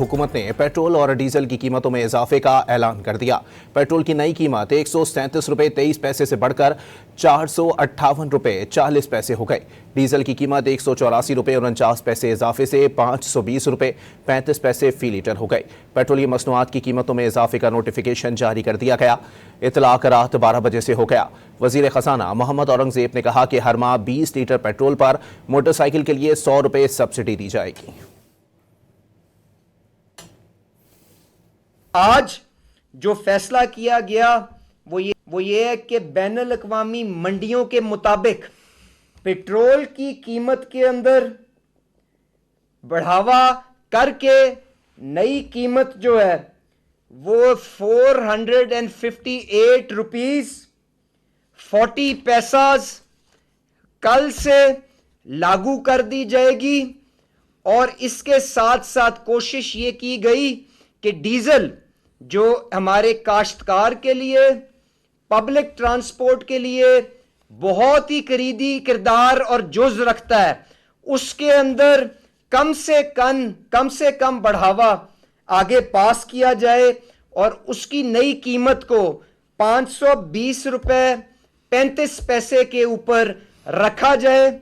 हुकूमत ने पेट्रोल और डीजल की कीमतों में इजाफे का ऐलान कर दिया। पेट्रोल की नई कीमत 137 रुपये 23 पैसे से बढ़कर 458 रुपये 40 पैसे हो गई। डीजल की कीमत 184 रुपये 49 पैसे इजाफे से 520 रुपये 35 पैसे फी लीटर हो गई। पेट्रोलियम मसनूआत की कीमतों में इजाफे का नोटिफिकेशन जारी कर दिया गया। इतलाक रात 12 बजे से हो गया। वजीर खजाना मोहम्मद औरंगजेब ने कहा कि हर माह 20 लीटर पेट्रोल पर मोटरसाइकिल के लिए 100 रुपये सब्सिडी दी जाएगी। आज जो फैसला किया गया वो ये है कि बैनुल अक़वामी मंडियों के मुताबिक पेट्रोल की कीमत के अंदर बढ़ावा करके नई कीमत जो है वो 458 रुपीज 40 पैसाज कल से लागू कर दी जाएगी। और इसके साथ साथ कोशिश ये की गई कि डीजल जो हमारे काश्तकार के लिए, पब्लिक ट्रांसपोर्ट के लिए बहुत ही करीबी किरदार और जुज रखता है, उसके अंदर कम से कम बढ़ावा आगे पास किया जाए और उसकी नई कीमत को 520 रुपये 35 पैसे के ऊपर रखा जाए।